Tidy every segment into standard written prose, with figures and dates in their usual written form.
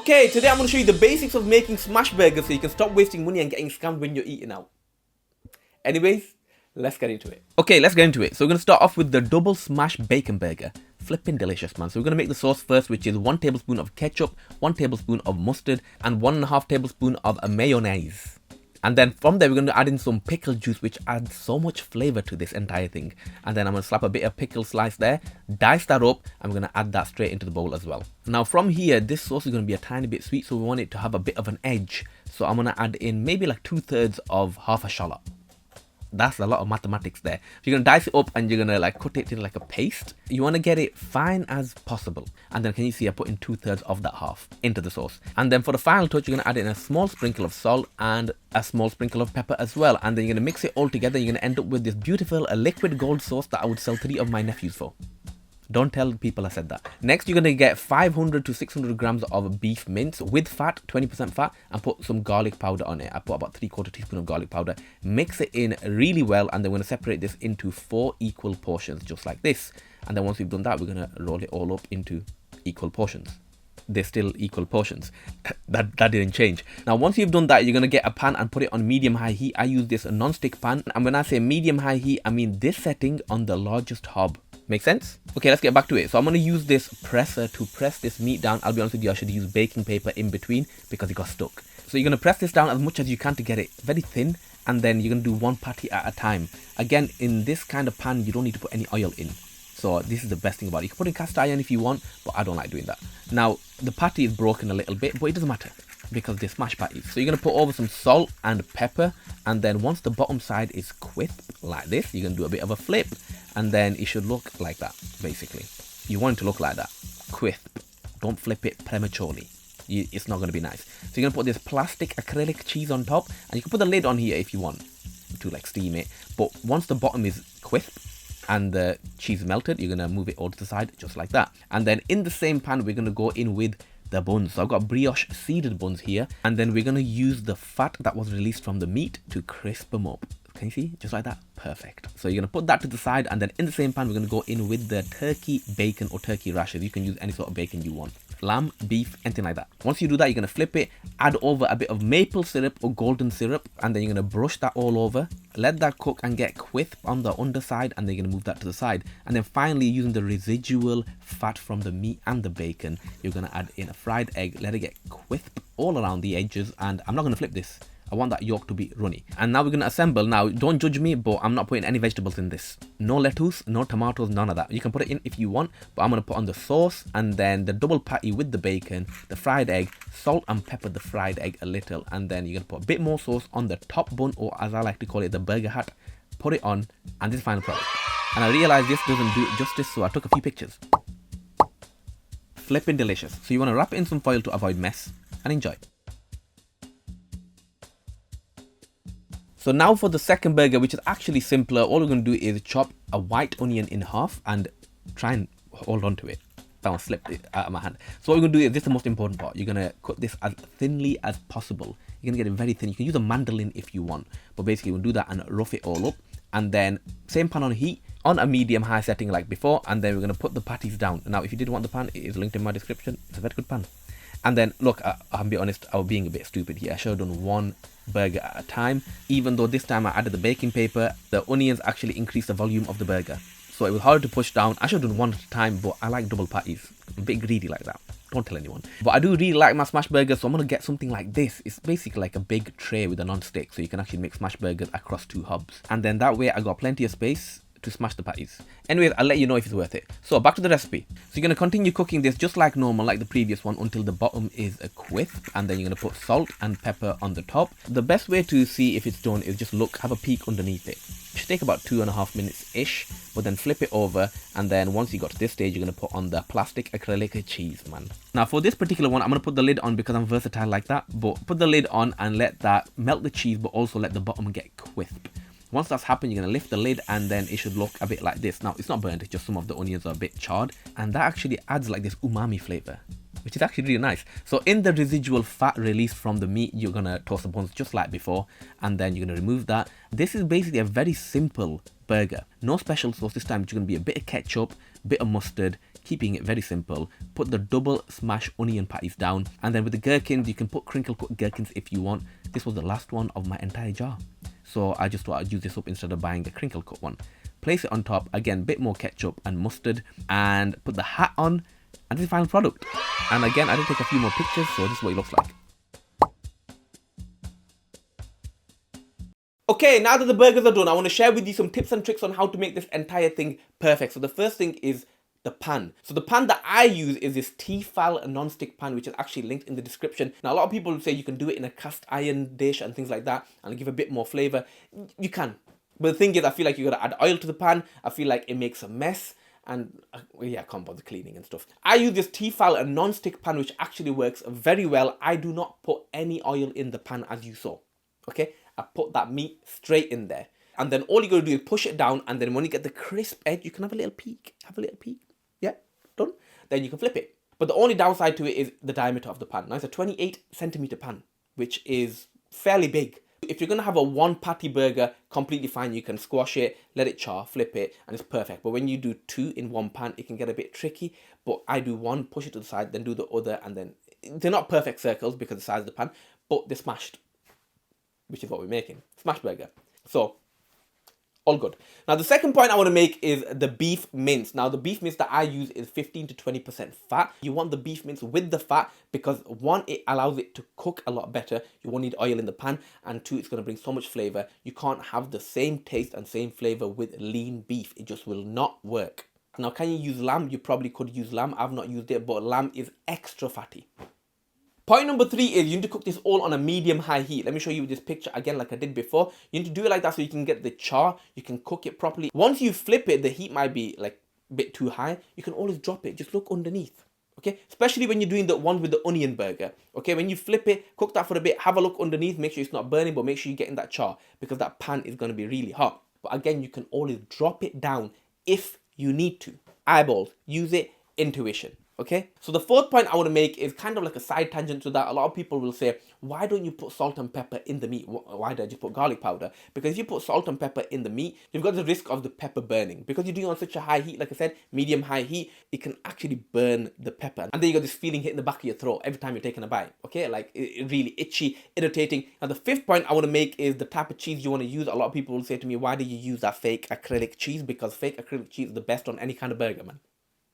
Okay, today I'm going to show you the basics of making smash burgers so you can stop wasting money and getting scammed when you're eating out. Anyways, let's get into it. Okay, let's get into it. So we're going to start off with the double smash bacon burger. Flipping delicious, man. So we're going to make the sauce first, which is 1 tablespoon of ketchup, 1 tablespoon of mustard, and 1.5 tablespoon of mayonnaise. And then from there, we're going to add in some pickle juice, which adds so much flavor to this entire thing. And then I'm going to slap a bit of pickle slice there, dice that up, and we're going to add that straight into the bowl as well. Now from here, this sauce is going to be a tiny bit sweet, so we want it to have a bit of an edge. So I'm going to add in maybe like 2/3 of half a shallot. That's a lot of mathematics there. So you're going to dice it up and you're going to like cut it in like a paste. You want to get it fine as possible. And then can you see I put in 2/3 of that half into the sauce. And then for the final touch, you're going to add in a small sprinkle of salt and a small sprinkle of pepper as well. And then you're going to mix it all together. You're going to end up with this beautiful liquid gold sauce that I would sell 3 of my nephews for. Don't tell people I said that. Next, you're going to get 500 to 600 grams of beef mince with fat, 20% fat, and put some garlic powder on it. I put about 3/4 teaspoon of garlic powder. Mix it in really well, and then we're going to separate this into 4 equal portions, just like this. And then once we've done that, we're going to roll it all up into equal portions. They're still equal portions. that didn't change. Now once you've done that, you're going to get a pan and put it on medium-high heat. I use this non-stick pan, and when I say medium-high heat, I mean this setting on the largest hob. Make sense? Okay, let's get back to it. So I'm going to use this presser to press this meat down. I'll be honest with you, I should use baking paper in between because it got stuck. So you're going to press this down as much as you can to get it very thin, and then you're going to do 1 patty at a time. Again, in this kind of pan, you don't need to put any oil in. So this is the best thing about it. You can put in cast iron if you want, but I don't like doing that. Now, the patty is broken a little bit, but it doesn't matter because they're smash patties. So you're going to put over some salt and pepper, and then once the bottom side is crisp like this, you're going to do a bit of a flip, and then it should look like that, basically. You want it to look like that, crisp. Don't flip it prematurely. It's not going to be nice. So you're going to put this plastic acrylic cheese on top, and you can put the lid on here if you want to like steam it. But once the bottom is crisp and the cheese melted, you're going to move it all to the side just like that. And then in the same pan, we're going to go in with the buns. So I've got brioche seeded buns here, and then we're going to use the fat that was released from the meat to crisp them up. Can you see? Just like that. Perfect. So you're going to put that to the side, and then in the same pan, we're going to go in with the turkey bacon or turkey rashers. You can use any sort of bacon you want. Lamb, beef, anything like that. Once you do that, you're going to flip it, add over a bit of maple syrup or golden syrup, and then you're going to brush that all over. Let that cook and get crisp on the underside, and then you're going to move that to the side. And then finally, using the residual fat from the meat and the bacon, you're going to add in a fried egg, let it get crisp all around the edges, and I'm not going to flip this. I want that yolk to be runny. And now we're going to assemble. Now, don't judge me, but I'm not putting any vegetables in this. No lettuce, no tomatoes, none of that. You can put it in if you want, but I'm going to put on the sauce, and then the double patty with the bacon, the fried egg, salt and pepper the fried egg a little, and then you're going to put a bit more sauce on the top bun, or as I like to call it, the burger hat. Put it on, and this is the final product. And I realized this doesn't do it justice, so I took a few pictures. Flipping delicious. So you want to wrap it in some foil to avoid mess, and enjoy. So now for the second burger, which is actually simpler. All we're going to do is chop a white onion in half and try and hold on to it. That one slipped out of my hand. So what we're going to do is, this is the most important part. You're going to cut this as thinly as possible. You're going to get it very thin. You can use a mandolin if you want, but basically we'll do that and rough it all up. And then same pan on heat on a medium-high setting like before, and then we're going to put the patties down. Now if you did want the pan, it is linked in my description. It's a very good pan. And then look, I'll be honest, I was being a bit stupid here. I should have done 1 burger at a time. Even though this time I added the baking paper, the onions actually increased the volume of the burger, so it was hard to push down. I should have done 1 at a time, but I like double patties. I'm a bit greedy like that. Don't tell anyone. But I do really like my smash burgers, so I'm going to get something like this. It's basically like a big tray with a non-stick, so you can actually make smash burgers across 2 hubs. And then that way I got plenty of space to smash the patties. Anyways, I'll let you know if it's worth it. So back to the recipe. So you're going to continue cooking this just like normal, like the previous one, until the bottom is crisp, and then you're going to put salt and pepper on the top. The best way to see if it's done is just look, have a peek underneath it. It should take about 2.5 minutes ish, but then flip it over, and then once you got to this stage, you're going to put on the plastic acrylic cheese, man. Now for this particular one, I'm going to put the lid on because I'm versatile like that, but put the lid on and let that melt the cheese, but also let the bottom get crisp. Once that's happened, you're going to lift the lid, and then it should look a bit like this. Now, it's not burnt, it's just some of the onions are a bit charred, and that actually adds like this umami flavor, which is actually really nice. So in the residual fat released from the meat, you're gonna toast the buns just like before, and then you're gonna remove that. This is basically a very simple burger. No special sauce this time. It's gonna be a bit of ketchup, bit of mustard, keeping it very simple. Put the double smash onion patties down, and then with the gherkins, you can put crinkle cut gherkins if you want. This was the last one of my entire jar, so I just thought I'd use this up instead of buying a crinkle cut one. Place it on top, again, bit more ketchup and mustard, and put the hat on, and this is the final product. And again, I did take a few more pictures, so this is what it looks like. Okay, now that the burgers are done, I want to share with you some tips and tricks on how to make this entire thing perfect. So the first thing is the pan. So the pan that I use is this Tefal non-stick pan, which is actually linked in the description. Now a lot of people will say you can do it in a cast iron dish and things like that and give a bit more flavor. You can. But the thing is, I feel like you gotta add oil to the pan. I feel like it makes a mess. And yeah, I can't bother cleaning and stuff. I use this Tefal non-stick pan, which actually works very well. I do not put any oil in the pan, as you saw. Okay, I put that meat straight in there. And then all you gotta do is push it down, and then when you get the crisp edge, you can have a little peek. Yeah, done. Then you can flip it. But the only downside to it is the diameter of the pan. Now it's a 28 centimeter pan, which is fairly big. If you're gonna have a one patty burger, completely fine. You can squash it, let it char, flip it, and it's perfect. But when you do two in one pan, it can get a bit tricky. But I do one, push it to the side, then do the other, and then they're not perfect circles because of the size of the pan, but they're smashed, which is what we're making. Smash burger. So all good. Now the second point I want to make is the beef mince. Now the beef mince that I use is 15 to 20% fat. You want the beef mince with the fat because one, it allows it to cook a lot better. You won't need oil in the pan, and two, it's going to bring so much flavor. You can't have the same taste and same flavor with lean beef. It just will not work. Now can you use lamb? You probably could use lamb. I've not used it, but lamb is extra fatty. Point number 3 is you need to cook this all on a medium-high heat. Let me show you this picture again like I did before. You need to do it like that so you can get the char, you can cook it properly. Once you flip it, the heat might be like a bit too high. You can always drop it, just look underneath. Okay, especially when you're doing the one with the onion burger. Okay, when you flip it, cook that for a bit, have a look underneath, make sure it's not burning, but make sure you're getting that char because that pan is going to be really hot. But again, you can always drop it down if you need to. Eyeballs, use it, intuition. Okay, so the fourth point I want to make is kind of like a side tangent to that. A lot of people will say, why don't you put salt and pepper in the meat? Why don't you put garlic powder? Because if you put salt and pepper in the meat, you've got the risk of the pepper burning. Because you're doing it on such a high heat, like I said, medium high heat, it can actually burn the pepper. And then you got this feeling hitting the back of your throat every time you're taking a bite. Okay, like it really itchy, irritating. Now the fifth point I want to make is the type of cheese you want to use. A lot of people will say to me, why do you use that fake acrylic cheese? Because fake acrylic cheese is the best on any kind of burger, man.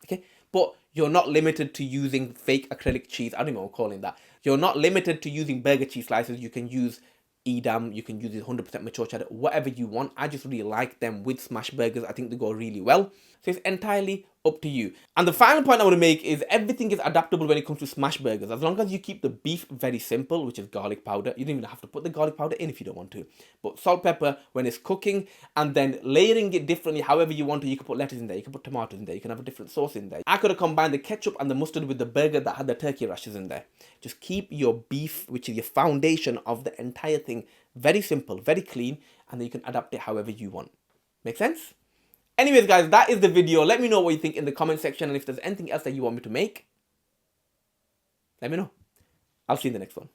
Okay, but you're not limited to using fake acrylic cheese. I don't know what I'm calling that. You're not limited to using burger cheese slices. You can use Edam, you can use 100% mature cheddar, whatever you want. I just really like them with smash burgers. I think they go really well. So it's entirely up to you. And the final point I want to make is everything is adaptable when it comes to smash burgers. As long as you keep the beef very simple, which is garlic powder. You don't even have to put the garlic powder in if you don't want to. But salt, pepper when it's cooking, and then layering it differently however you want to. You can put lettuce in there, you can put tomatoes in there, you can have a different sauce in there. I could have combined the ketchup and the mustard with the burger that had the turkey rashes in there. Just keep your beef, which is your foundation of the entire thing, very simple, very clean, and then you can adapt it however you want. Make sense? Anyways, guys, that is the video. Let me know what you think in the comment section, and if there's anything else that you want me to make, let me know. I'll see you in the next one.